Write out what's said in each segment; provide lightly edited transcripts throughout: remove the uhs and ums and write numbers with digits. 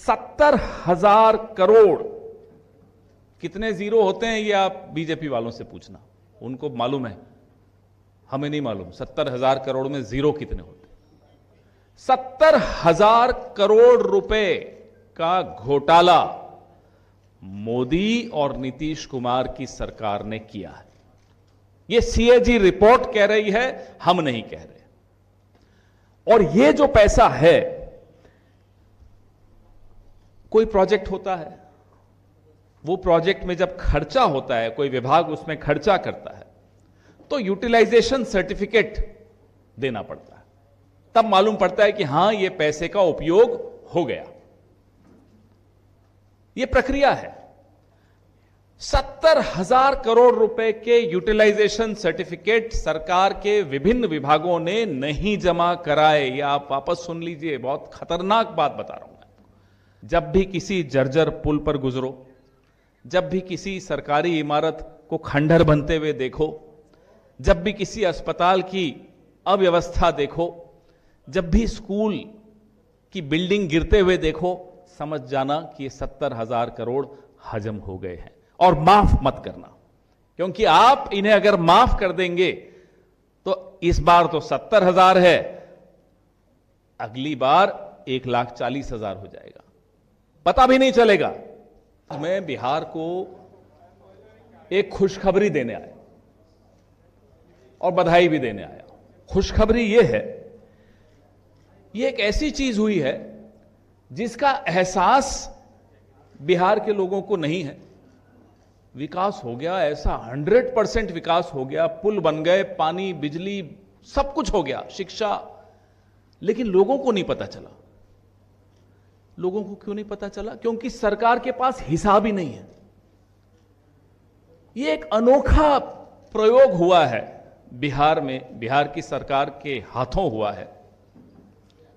70,000 करोड़। कितने जीरो होते हैं ये आप बीजेपी वालों से पूछना, उनको मालूम है, हमें नहीं मालूम 70,000 करोड़ में जीरो कितने होते। 70,000 करोड़ रुपए का घोटाला मोदी और नीतीश कुमार की सरकार ने किया है। यह सीएजी रिपोर्ट कह रही है, हम नहीं कह रहे। और यह जो पैसा है, कोई प्रोजेक्ट होता है, वो प्रोजेक्ट में जब खर्चा होता है, कोई विभाग उसमें खर्चा करता है, तो यूटिलाइजेशन सर्टिफिकेट देना पड़ता है। तब मालूम पड़ता है कि हां ये पैसे का उपयोग हो गया। ये प्रक्रिया है। 70,000 करोड़ रुपए के यूटिलाइजेशन सर्टिफिकेट सरकार के विभिन्न विभागों ने नहीं जमा कराए। या आप वापस सुन लीजिए, बहुत खतरनाक बात बता रहा हूं मैं। जब भी किसी जर्जर पुल पर गुजरो, जब भी किसी सरकारी इमारत को खंडहर बनते हुए देखो, जब भी किसी अस्पताल की अव्यवस्था देखो, जब भी स्कूल की बिल्डिंग गिरते हुए देखो, समझ जाना कि ये 70,000 करोड़ हजम हो गए हैं। और माफ मत करना, क्योंकि आप इन्हें अगर माफ कर देंगे तो इस बार तो 70,000 है, अगली बार 1,40,000 हो जाएगा, पता भी नहीं चलेगा। मैं बिहार को एक खुशखबरी देने आया और बधाई भी देने आया। खुशखबरी यह है, यह एक ऐसी चीज हुई है जिसका एहसास बिहार के लोगों को नहीं है। विकास हो गया, ऐसा 100% विकास हो गया, पुल बन गए, पानी, बिजली, सब कुछ हो गया, शिक्षा, लेकिन लोगों को नहीं पता चला। लोगों को क्यों नहीं पता चला? क्योंकि सरकार के पास हिसाब ही नहीं है। यह एक अनोखा प्रयोग हुआ है बिहार में, बिहार की सरकार के हाथों हुआ है,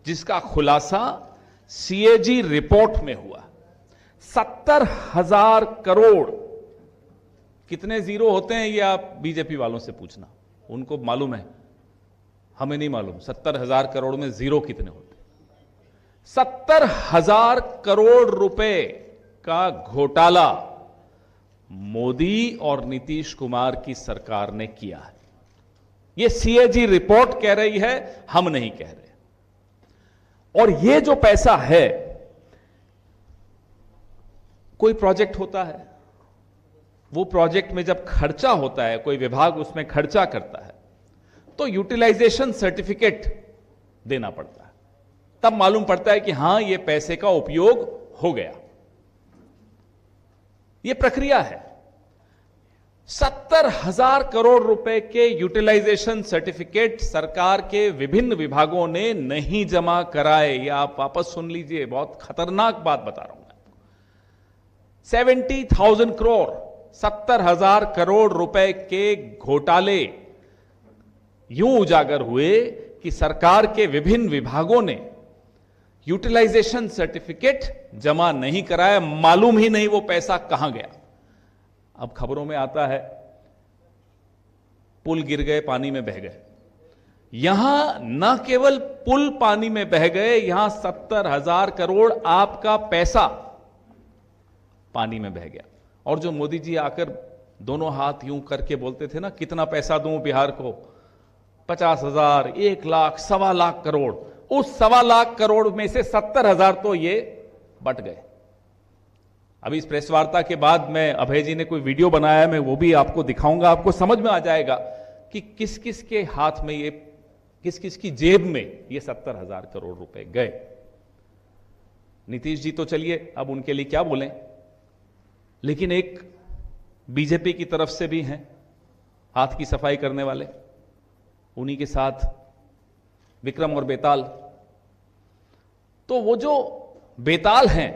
जिसका खुलासा सीएजी रिपोर्ट में हुआ। 70,000 करोड़। कितने जीरो होते हैं ये आप बीजेपी वालों से पूछना, उनको मालूम है, हमें नहीं मालूम 70,000 करोड़ में जीरो कितने होते। 70,000 करोड़ रुपए का घोटाला मोदी और नीतीश कुमार की सरकार ने किया है। यह सीएजी रिपोर्ट कह रही है, हम नहीं कह रहे। और यह जो पैसा है, कोई प्रोजेक्ट होता है, वो प्रोजेक्ट में जब खर्चा होता है, कोई विभाग उसमें खर्चा करता है, तो यूटिलाइजेशन सर्टिफिकेट देना पड़ता है। तब मालूम पड़ता है कि हां ये पैसे का उपयोग हो गया। यह प्रक्रिया है। 70,000 करोड़ रुपए के यूटिलाइजेशन सर्टिफिकेट सरकार के विभिन्न विभागों ने नहीं जमा कराए। या आप वापस सुन लीजिए, बहुत खतरनाक बात बता रहा हूं मैं। 70,000 करोड़, 70,000 करोड़ रुपए के घोटाले यूं उजागर हुए कि सरकार के विभिन्न विभागों ने यूटिलाइजेशन सर्टिफिकेट जमा नहीं कराया। मालूम ही नहीं वो पैसा कहां गया। अब खबरों में आता है पुल गिर गए, पानी में बह गए। यहां न केवल पुल पानी में बह गए, यहां 70,000 करोड़ आपका पैसा पानी में बह गया। और जो मोदी जी आकर दोनों हाथ यूं करके बोलते थे ना, कितना पैसा दूं बिहार को, 50,000, 1 लाख, 1.25 लाख करोड़, उस 1.25 लाख करोड़ में से 70,000 तो ये बट गए। अभी इस प्रेस वार्ता के बाद मैं, अभय जी ने कोई वीडियो बनाया है, मैं वो भी आपको दिखाऊंगा, आपको समझ में आ जाएगा कि किस किस के हाथ में ये, किस किस की जेब में ये 70,000 करोड़ रुपए गए। नीतीश जी तो चलिए अब उनके लिए क्या बोलें, लेकिन एक बीजेपी की तरफ से भी हैं हाथ की सफाई करने वाले, उन्हीं के साथ विक्रम और बेताल। तो वो जो बेताल हैं,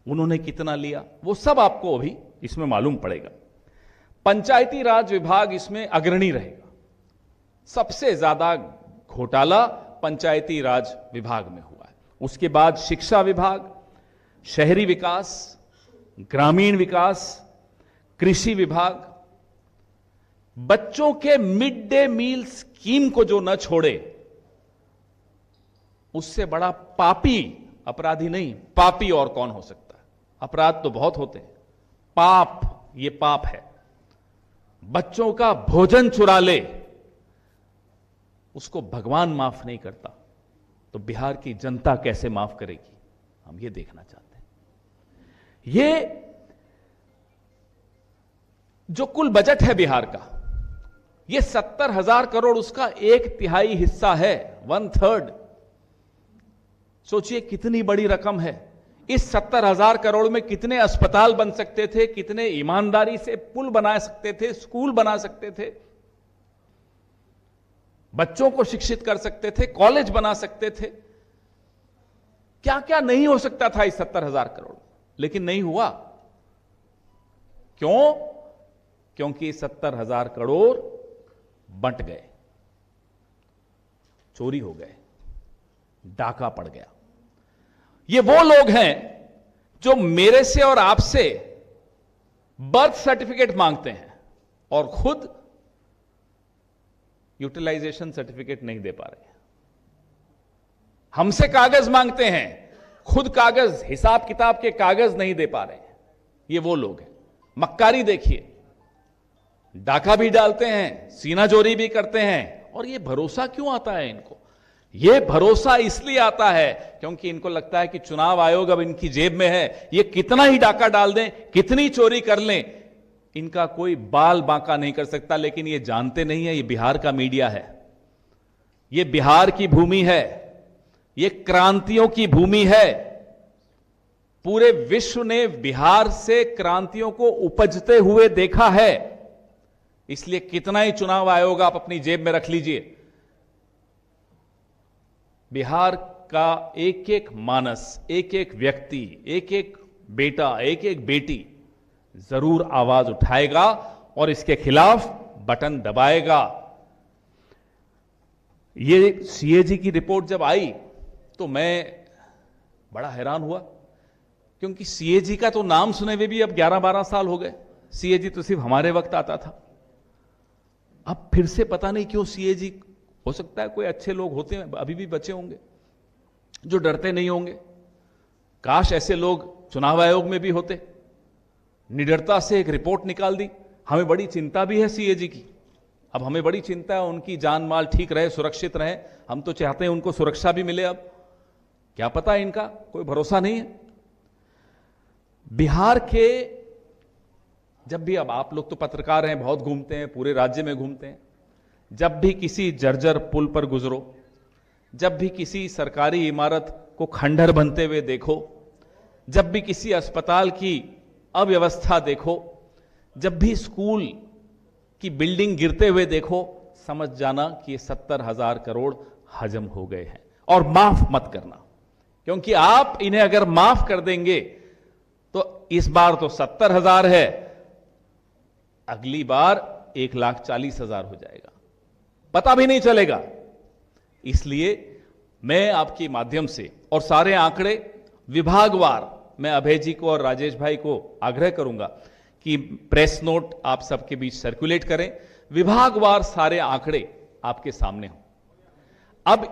उन्होंने कितना लिया वो सब आपको अभी इसमें मालूम पड़ेगा। पंचायती राज विभाग इसमें अग्रणी रहेगा। सबसे ज्यादा घोटाला पंचायती राज विभाग में हुआ है। उसके बाद शिक्षा विभाग, शहरी विकास, ग्रामीण विकास, कृषि विभाग, बच्चों के मिड डे मील स्कीम को जो न छोड़े, उससे बड़ा पापी अपराधी नहीं, पापी और कौन हो सकता है। अपराध तो बहुत होते हैं, पाप, ये पाप है। बच्चों का भोजन चुरा ले, उसको भगवान माफ नहीं करता, तो बिहार की जनता कैसे माफ करेगी, हम ये देखना चाहते हैं। ये जो कुल बजट है बिहार का, ये 70,000 करोड़, उसका 1/3 हिस्सा है, 1/3। सोचिए कितनी बड़ी रकम है। इस 70,000 करोड़ में कितने अस्पताल बन सकते थे, कितने ईमानदारी से पुल बना सकते थे, स्कूल बना सकते थे, बच्चों को शिक्षित कर सकते थे, कॉलेज बना सकते थे। क्या क्या नहीं हो सकता था इस 70,000 करोड़, लेकिन नहीं हुआ। क्यों? क्योंकि 70,000 करोड़ बंट गए, चोरी हो गए, डाका पड़ गया। ये वो लोग हैं जो मेरे से और आपसे बर्थ सर्टिफिकेट मांगते हैं और खुद यूटिलाइजेशन सर्टिफिकेट नहीं दे पा रहे हैं। हमसे कागज मांगते हैं, खुद कागज, हिसाब किताब के कागज नहीं दे पा रहे हैं। ये वो लोग हैं। मक्कारी देखिए, डाका भी डालते हैं, सीना चोरी भी करते हैं। और ये भरोसा क्यों आता है इनको? ये भरोसा इसलिए आता है क्योंकि इनको लगता है कि चुनाव आयोग अब इनकी जेब में है, ये कितना ही डाका डाल दें, कितनी चोरी कर लें, इनका कोई बाल बांका नहीं कर सकता। लेकिन ये जानते नहीं है, ये बिहार का मीडिया है, ये बिहार की भूमि है, ये क्रांतियों की भूमि है। पूरे विश्व ने बिहार से क्रांतियों को उपजते हुए देखा है। इसलिए कितना ही चुनाव आयोग आप अपनी जेब में रख लीजिए, बिहार का एक एक मानस, एक एक व्यक्ति, एक एक बेटा, एक एक बेटी जरूर आवाज उठाएगा और इसके खिलाफ बटन दबाएगा। ये सीएजी की रिपोर्ट जब आई तो मैं बड़ा हैरान हुआ, क्योंकि सीएजी का तो नाम सुने हुए भी अब 11-12 साल हो गए। सीएजी तो सिर्फ हमारे वक्त आता था, अब फिर से पता नहीं क्यों सीएजी। हो सकता है कोई अच्छे लोग होते हैं, अभी भी बचे होंगे जो डरते नहीं होंगे। काश ऐसे लोग चुनाव आयोग में भी होते, निडरता से एक रिपोर्ट निकाल दी। हमें बड़ी चिंता भी है सीएजी की, अब हमें बड़ी चिंता है उनकी जान माल ठीक रहे, सुरक्षित रहे। हम तो चाहते हैं उनको सुरक्षा भी मिले। अब क्या पता है, इनका कोई भरोसा नहीं है। बिहार के जब भी, अब आप लोग तो पत्रकार हैं, बहुत घूमते हैं, पूरे राज्य में घूमते हैं, जब भी किसी जर्जर पुल पर गुजरो, जब भी किसी सरकारी इमारत को खंडहर बनते हुए देखो, जब भी किसी अस्पताल की अव्यवस्था देखो, जब भी स्कूल की बिल्डिंग गिरते हुए देखो, समझ जाना कि ये 70,000 करोड़ हजम हो गए हैं। और माफ मत करना, क्योंकि आप इन्हें अगर माफ कर देंगे तो इस बार तो 70,000 है, अगली बार 1,40,000 हो जाएगा, पता भी नहीं चलेगा। इसलिए मैं आपके माध्यम से और सारे आंकड़े विभागवार, मैं अभय जी को और राजेश भाई को आग्रह करूंगा कि प्रेस नोट आप सबके बीच सर्कुलेट करें, विभागवार सारे आंकड़े आपके सामने हों। अब